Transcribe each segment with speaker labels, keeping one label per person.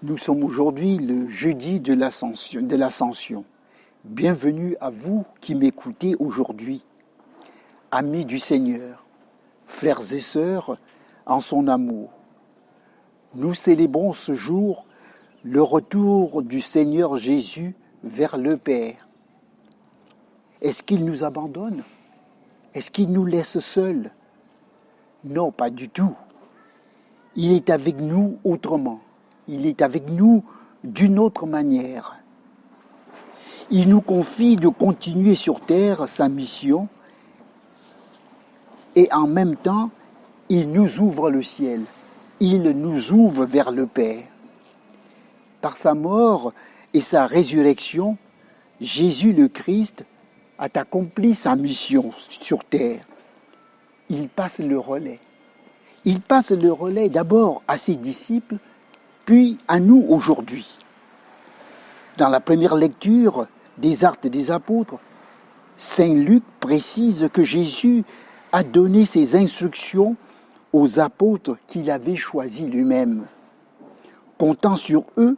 Speaker 1: Nous sommes aujourd'hui le jeudi de l'Ascension. Bienvenue à vous qui m'écoutez aujourd'hui. Amis du Seigneur, frères et sœurs en son amour, nous célébrons ce jour le retour du Seigneur Jésus vers le Père. Est-ce qu'il nous abandonne? Est-ce qu'il nous laisse seuls? Non, pas du tout. Il est avec nous autrement. Il est avec nous d'une autre manière. Il nous confie de continuer sur terre sa mission et en même temps, il nous ouvre le ciel. Il nous ouvre vers le Père. Par sa mort et sa résurrection, Jésus le Christ a accompli sa mission sur terre. Il passe le relais. Il passe le relais d'abord à ses disciples, puis à nous aujourd'hui. Dans la première lecture des Actes des Apôtres, Saint Luc précise que Jésus a donné ses instructions aux apôtres qu'il avait choisis lui-même, comptant sur eux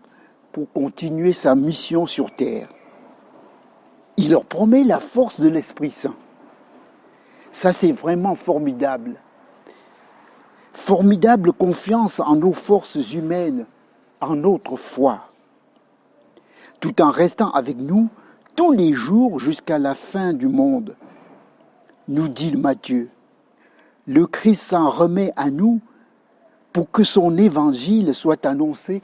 Speaker 1: pour continuer sa mission sur terre. Il leur promet la force de l'Esprit Saint. Ça, c'est vraiment formidable. Formidable confiance en nos forces humaines, en notre foi, tout en restant avec nous tous les jours jusqu'à la fin du monde. Nous dit Matthieu, le Christ s'en remet à nous pour que son évangile soit annoncé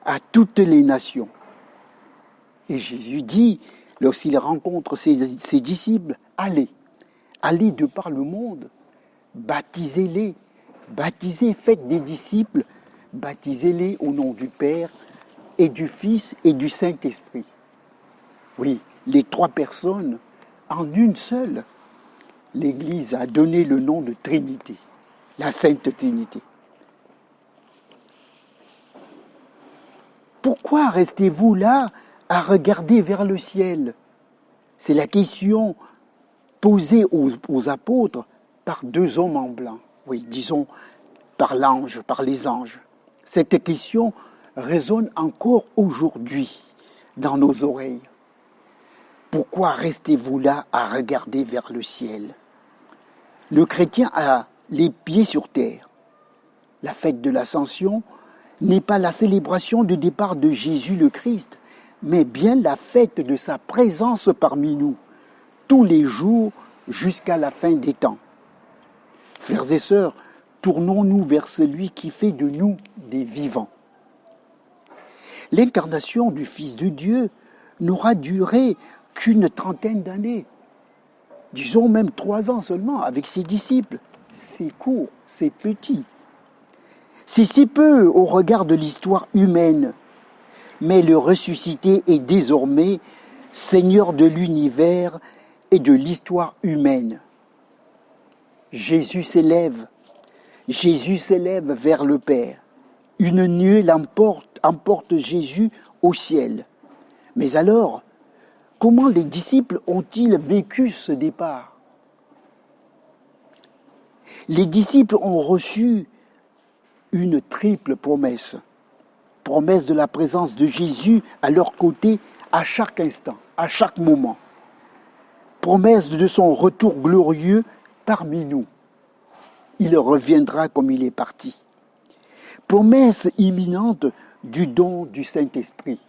Speaker 1: à toutes les nations. Et Jésus dit, lorsqu'il rencontre ses disciples, allez de par le monde, baptisez-les, faites des disciples, baptisez-les au nom du Père et du Fils et du Saint-Esprit. Oui, les trois personnes en une seule. L'Église a donné le nom de Trinité, la Sainte Trinité. Pourquoi restez-vous là à regarder vers le ciel? C'est la question posée aux apôtres par deux hommes en blanc. Oui, disons par les anges. Cette question résonne encore aujourd'hui dans nos oreilles. Pourquoi restez-vous là à regarder vers le ciel? Le chrétien a les pieds sur terre. La fête de l'Ascension n'est pas la célébration du départ de Jésus le Christ, mais bien la fête de sa présence parmi nous, tous les jours jusqu'à la fin des temps. Frères et sœurs, tournons-nous vers celui qui fait de nous des vivants. L'incarnation du Fils de Dieu n'aura duré qu'une trentaine d'années, disons même 3 ans seulement, avec ses disciples. C'est court, c'est petit. C'est si peu au regard de l'histoire humaine, mais le ressuscité est désormais Seigneur de l'univers et de l'histoire humaine. Jésus s'élève vers le Père. Une nuée emporte Jésus au ciel. Mais alors, comment les disciples ont-ils vécu ce départ? Les disciples ont reçu une triple promesse. Promesse de la présence de Jésus à leur côté à chaque instant, à chaque moment. Promesse de son retour glorieux parmi nous. Il reviendra comme il est parti. Promesse imminente du don du Saint-Esprit.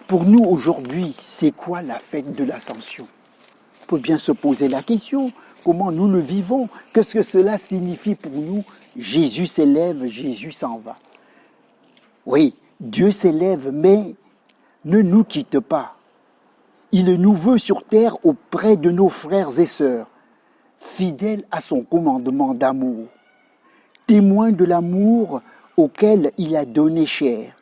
Speaker 1: Pour nous aujourd'hui, c'est quoi la fête de l'Ascension? On peut bien se poser la question, comment nous le vivons? Qu'est-ce que cela signifie pour nous? Jésus s'élève, Jésus s'en va. Oui, Dieu s'élève, mais ne nous quitte pas. Il nous veut sur terre auprès de nos frères et sœurs, fidèles à son commandement d'amour, témoins de l'amour auquel il a donné chair.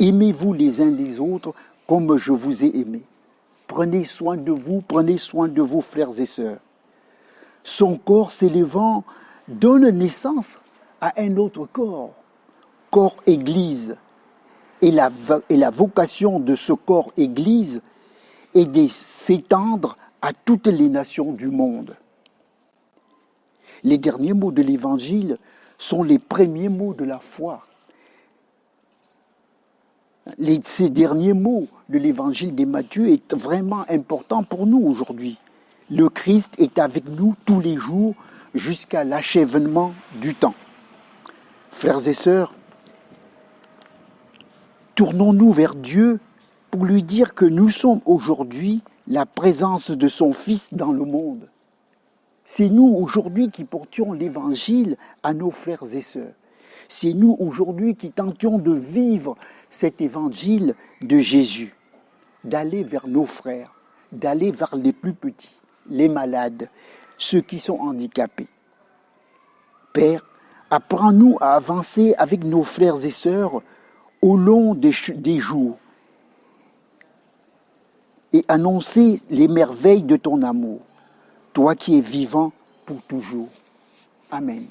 Speaker 1: Aimez-vous les uns les autres comme je vous ai aimés. Prenez soin de vos frères et sœurs. Son corps s'élevant donne naissance à un autre corps Église. Et la vocation de ce corps Église est de s'étendre à toutes les nations du monde. Les derniers mots de l'Évangile sont les premiers mots de la foi. Ces derniers mots de l'Évangile de Matthieu est vraiment important pour nous aujourd'hui. Le Christ est avec nous tous les jours jusqu'à l'achèvement du temps. Frères et sœurs, tournons-nous vers Dieu pour lui dire que nous sommes aujourd'hui la présence de son Fils dans le monde. C'est nous aujourd'hui qui portions l'Évangile à nos frères et sœurs. C'est nous aujourd'hui qui tentions de vivre cet Évangile de Jésus, d'aller vers nos frères, d'aller vers les plus petits, les malades, ceux qui sont handicapés. Père, apprends-nous à avancer avec nos frères et sœurs au long des jours et annoncer les merveilles de ton amour, toi qui es vivant pour toujours. Amen.